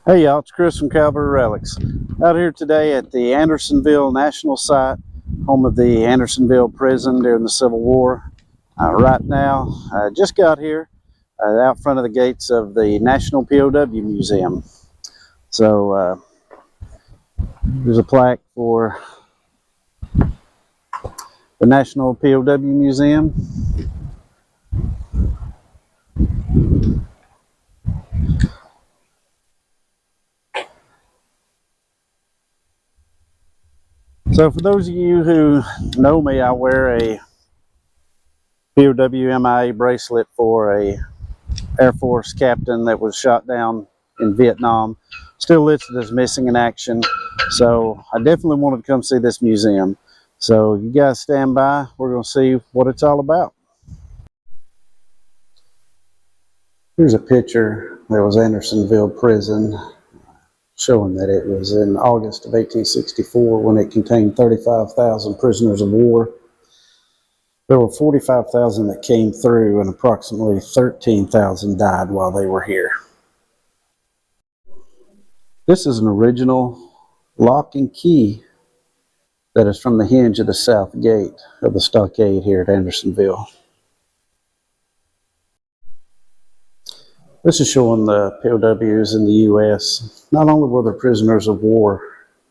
Hey y'all, it's Chris from Calvary Relics. Out here today at the Andersonville National Site, home of the Andersonville prison during the Civil War. Right now, I just got here out front of the gates of the National POW Museum. So there's a plaque for the National POW Museum. So for those of you who know me, I wear a POW MIA bracelet for a Air Force captain that was shot down in Vietnam, still listed as missing in action. So I definitely wanted to come see this museum. So you guys stand by, we're going to see what it's all about. Here's a picture that was Andersonville prison, showing that it was in August of 1864 when it contained 35,000 prisoners of war. There were 45,000 that came through and approximately 13,000 died while they were here. This is an original lock and key that is from the hinge of the south gate of the stockade here at Andersonville. This is showing the POWs in the U.S. Not only were they prisoners of war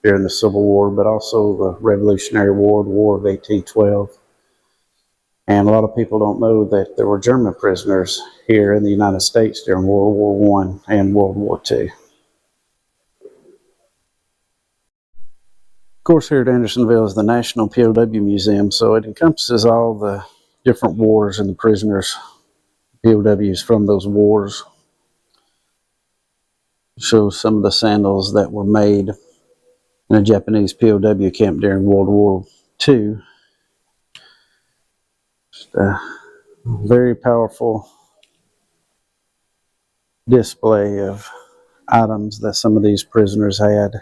during the Civil War, but also the Revolutionary War, the War of 1812. And a lot of people don't know that there were German prisoners here in the United States during World War I and World War II. Of course, here at Andersonville is the National POW Museum, so it encompasses all the different wars and the prisoners, POWs from those wars. It shows some of the sandals that were made in a Japanese POW camp during World War II. Just a very powerful display of items that some of these prisoners had.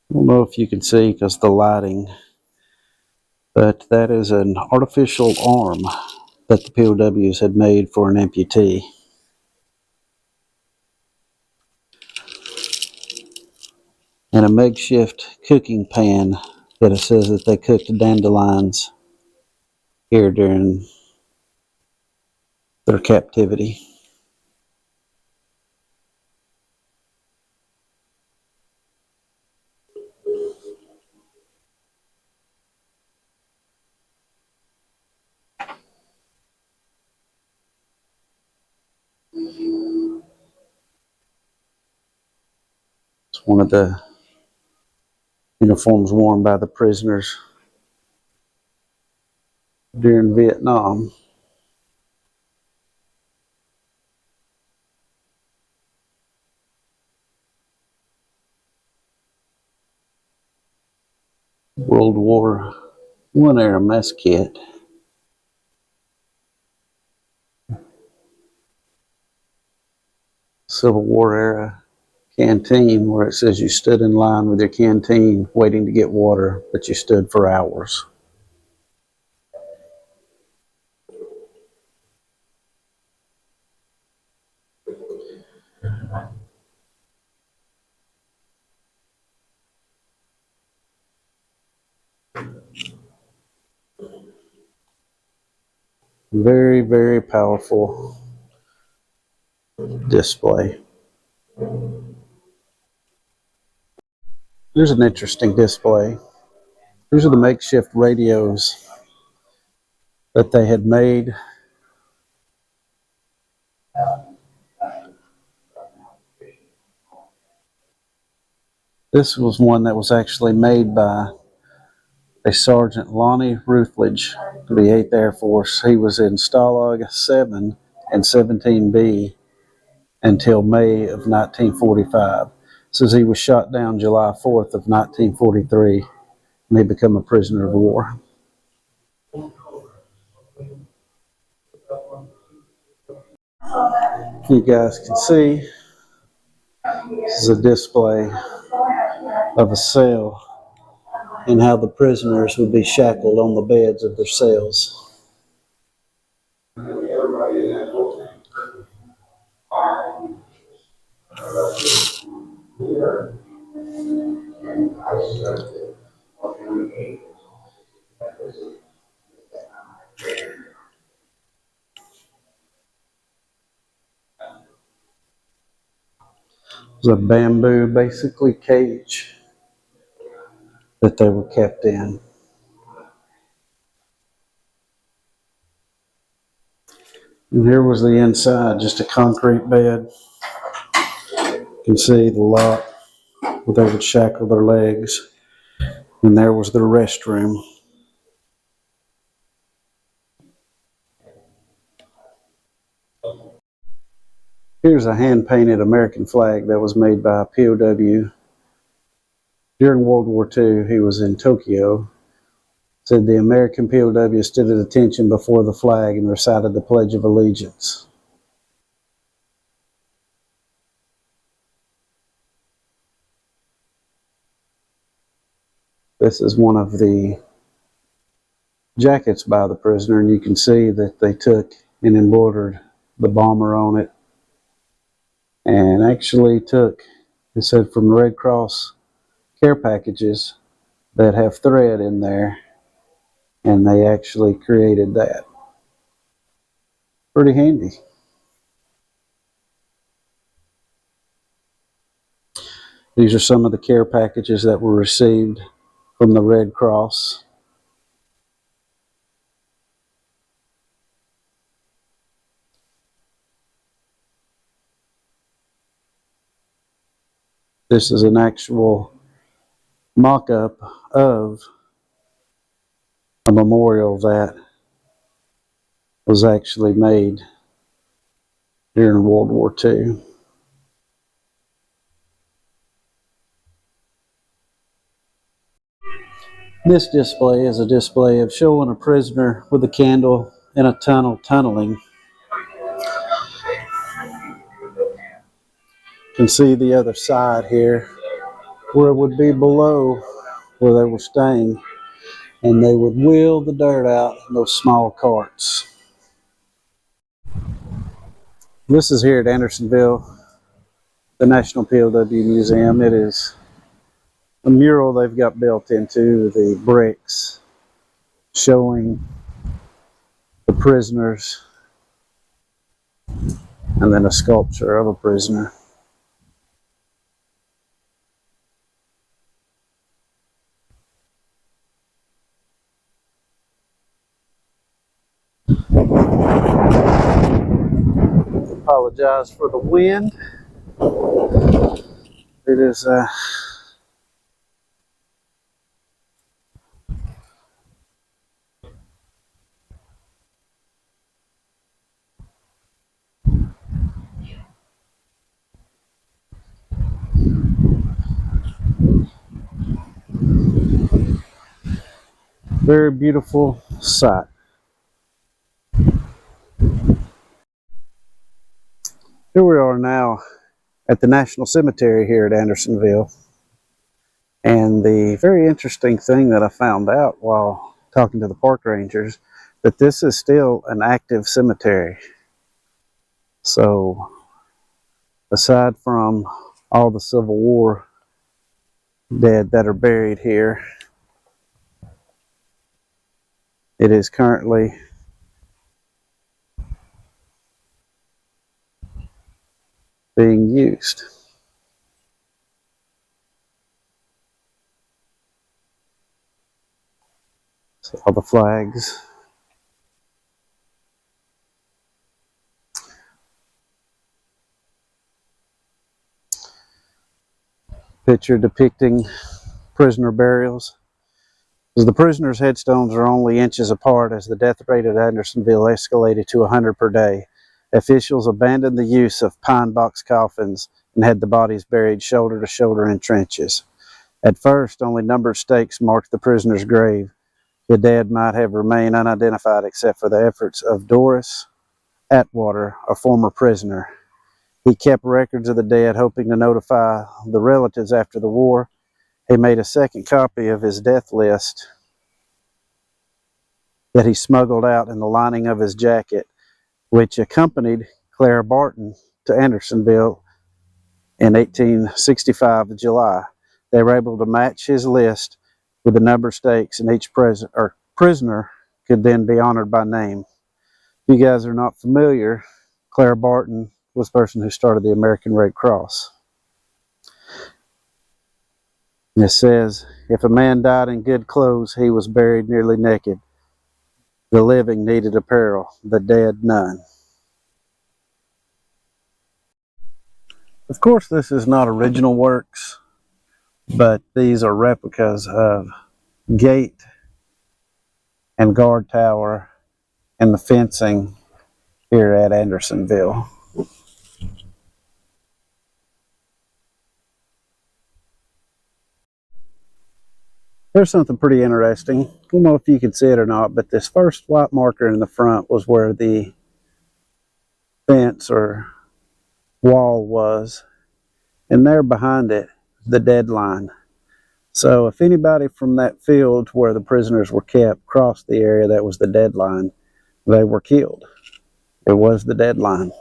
I don't know if you can see because the lighting, but that is an artificial arm that the POWs had made for an amputee. And a makeshift cooking pan that it says that they cooked dandelions here during their captivity. It's one of the uniforms worn by the prisoners during Vietnam. World War I era mess kit. Civil War era canteen where it says you stood in line with your canteen waiting to get water, but you stood for hours. Very, very powerful display. Here's an interesting display. These are the makeshift radios that they had made. This was one that was actually made by a Sergeant Lonnie Rutledge of the 8th Air Force. He was in Stalag 7 and 17B until May of 1945. Says he was shot down July 4th of 1943 and he became a prisoner of war. You guys can see this is a display of a cell and how the prisoners would be shackled on the beds of their cells. It was a bamboo, basically, cage that they were kept in. And here was the inside, just a concrete bed. You can see the lot where they would shackle their legs. And there was their restroom. Here's a hand-painted American flag that was made by a POW. During World War II, he was in Tokyo. Said the American POW stood at attention before the flag and recited the Pledge of Allegiance. This is one of the jackets by the prisoner, and you can see that they took and embroidered the bomber on it, and actually took, it said, from the Red Cross care packages that have thread in there, and they actually created that. Pretty handy. These are some of the care packages that were received from the Red Cross. This is an actual mock-up of a memorial that was actually made during World War II. This display is a display of showing a prisoner with a candle in a tunnel tunneling. You can see the other side here where it would be below where they were staying, and they would wheel the dirt out in those small carts. This is here at Andersonville, the National POW Museum. It is a mural they've got built into the bricks showing the prisoners, and then a sculpture of a prisoner. Apologize for the wind. It is very beautiful sight. Here we are now at the National Cemetery here at Andersonville. And the very interesting thing that I found out while talking to the park rangers, that this is still an active cemetery. So aside from all the Civil War dead that are buried here, it is currently being used. So all the flags. Picture depicting prisoner burials. As the prisoners' headstones are only inches apart as the death rate at Andersonville escalated to 100 per day, officials abandoned the use of pine box coffins and had the bodies buried shoulder to shoulder in trenches. At first, only numbered stakes marked the prisoner's grave. The dead might have remained unidentified except for the efforts of Doris Atwater, a former prisoner. He kept records of the dead, hoping to notify the relatives after the war. he made a second copy of his death list that he smuggled out in the lining of his jacket, which accompanied Clara Barton to Andersonville in 1865 July. They were able to match his list with the number of stakes, and each prisoner could then be honored by name. If you guys are not familiar, Clara Barton was the person who started the American Red Cross. It says, if a man died in good clothes, he was buried nearly naked. The living needed apparel, the dead none. Of course, this is not original works, but these are replicas of gate and guard tower and the fencing here at Andersonville. There's something pretty interesting. I don't know if you can see it or not, but this first white marker in the front was where the fence or wall was, and there behind it, the deadline. So if anybody from that field where the prisoners were kept crossed the area that was the deadline, they were killed. It was the deadline.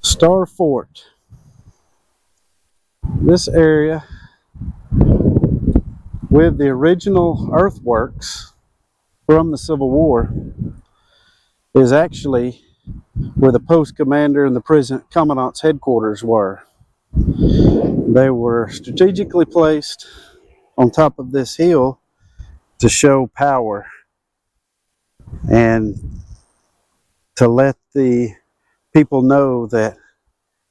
Star Fort. This area with the original earthworks from the Civil War is actually where the post commander and the prison commandant's headquarters were. They were strategically placed on top of this hill to show power and to let the people know that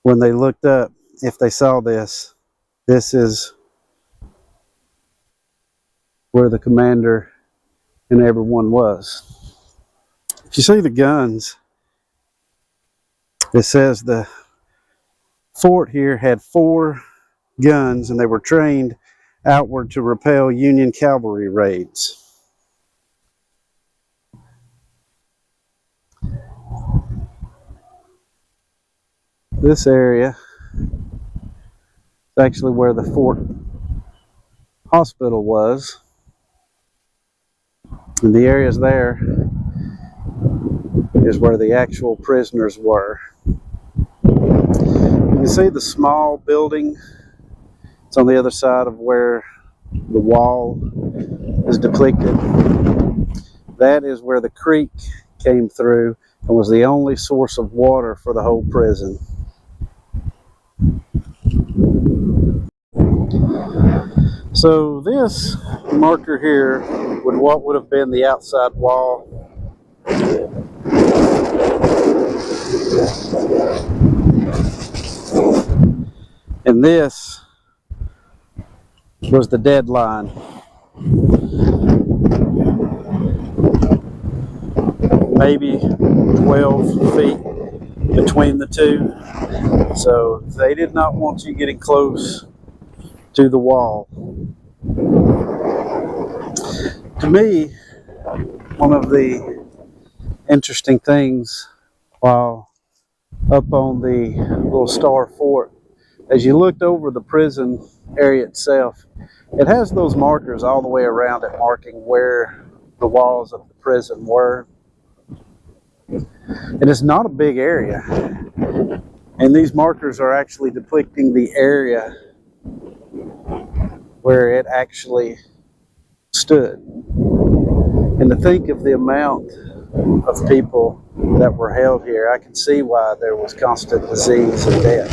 when they looked up, if they saw this, this is where the commander and everyone was. If you see the guns, it says the fort here had 4 guns and they were trained outward to repel Union cavalry raids. This area is actually where the Fort Hospital was. And the areas there is where the actual prisoners were. You can see the small building. It's on the other side of where the wall is depicted. That is where the creek came through and was the only source of water for the whole prison. So this marker here what would have been the outside wall. And this was the deadline. Maybe 12 feet between the two. So they did not want you getting close to the wall. To me, one of the interesting things while up on the little Star Fort, as you looked over the prison area itself, it has those markers all the way around it marking where the walls of the prison were. And it's not a big area. And these markers are actually depicting the area where it actually stood. And to think of the amount of people that were held here, I can see why there was constant disease and death.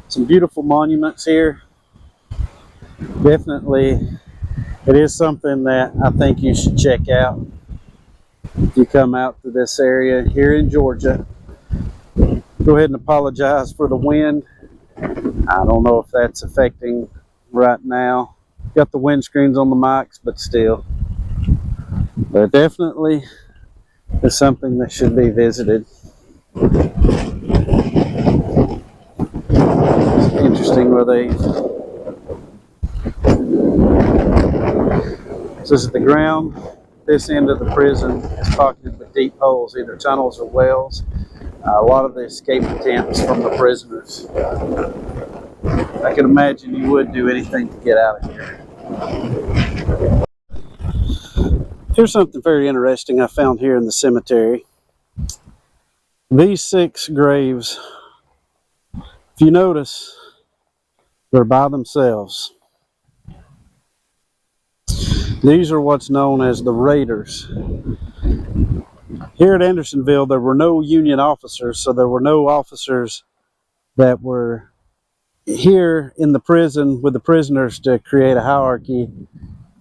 Some beautiful monuments here. Definitely, it is something that I think you should check out if you come out to this area here in Georgia. Go ahead and apologize for the wind. I don't know if that's affecting right now. Got the windscreens on the mics, but still. But definitely is something that should be visited. It's interesting where they This is the ground. This end of the prison is pocketed with deep holes, either tunnels or wells. A lot of the escape attempts from the prisoners. I can imagine you would do anything to get out of here. Here's something very interesting I found here in the cemetery. These 6 graves, if you notice, they're by themselves. These are what's known as the Raiders. Here at Andersonville, there were no Union officers, so there were no officers that were here in the prison with the prisoners to create a hierarchy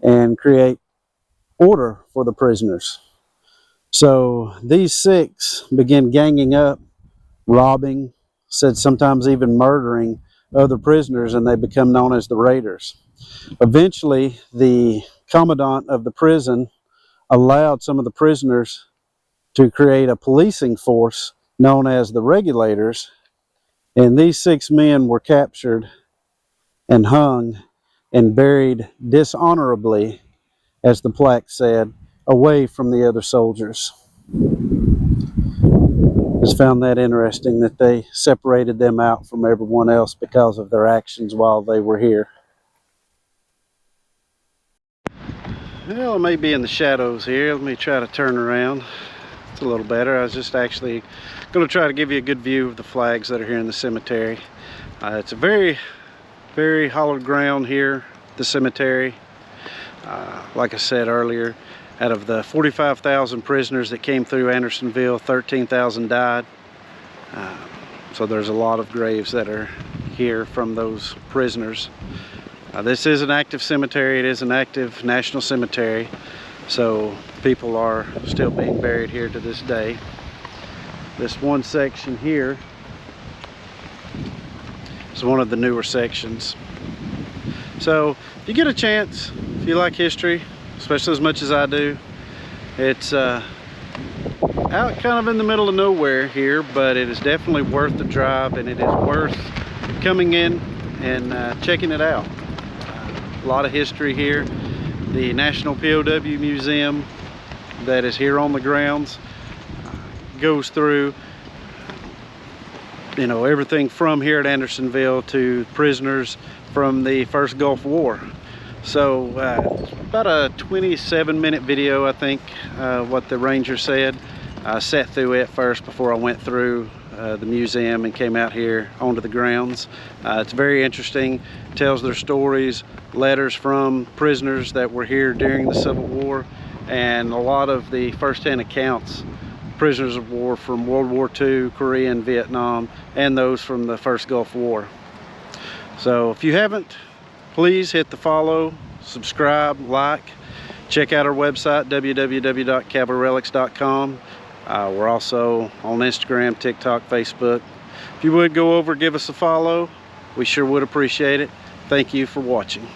and create order for the prisoners. So these 6 began ganging up, robbing, said sometimes even murdering other prisoners, and they become known as the Raiders. Eventually, the commandant of the prison allowed some of the prisoners to create a policing force known as the Regulators, and these 6 men were captured and hung and buried dishonorably, as the plaque said, away from the other soldiers. Just found that interesting that they separated them out from everyone else because of their actions while they were here. Well, I may be in the shadows here. Let me try to turn around. It's a little better. I was just actually going to try to give you a good view of the flags that are here in the cemetery. It's a very, very hollowed ground here, the cemetery. Like I said earlier, out of the 45,000 prisoners that came through Andersonville, 13,000 died. So there's a lot of graves that are here from those prisoners. This is an active cemetery. It is an active national cemetery. So people are still being buried here to this day. This one section here is one of the newer sections. So if you get a chance, if you like history, especially as much as I do, it's out kind of in the middle of nowhere here, but it is definitely worth the drive, and it is worth coming in and checking it out. A lot of history here. The National POW Museum that is here on the grounds goes through, you know, everything from here at Andersonville to prisoners from the first Gulf War. So about a 27-minute video, I think, what the ranger said. I sat through it first before I went through the museum and came out here onto the grounds. It's very interesting. It tells their stories, letters from prisoners that were here during the Civil War, and a lot of the first-hand accounts, prisoners of war from World War II, Korea, and Vietnam, and those from the first Gulf War. So if you haven't, please hit the follow, subscribe, like. Check out our website, www.cavalryrelics.com. We're also on Instagram, TikTok, Facebook. If you would go over, give us a follow, we sure would appreciate it. Thank you for watching.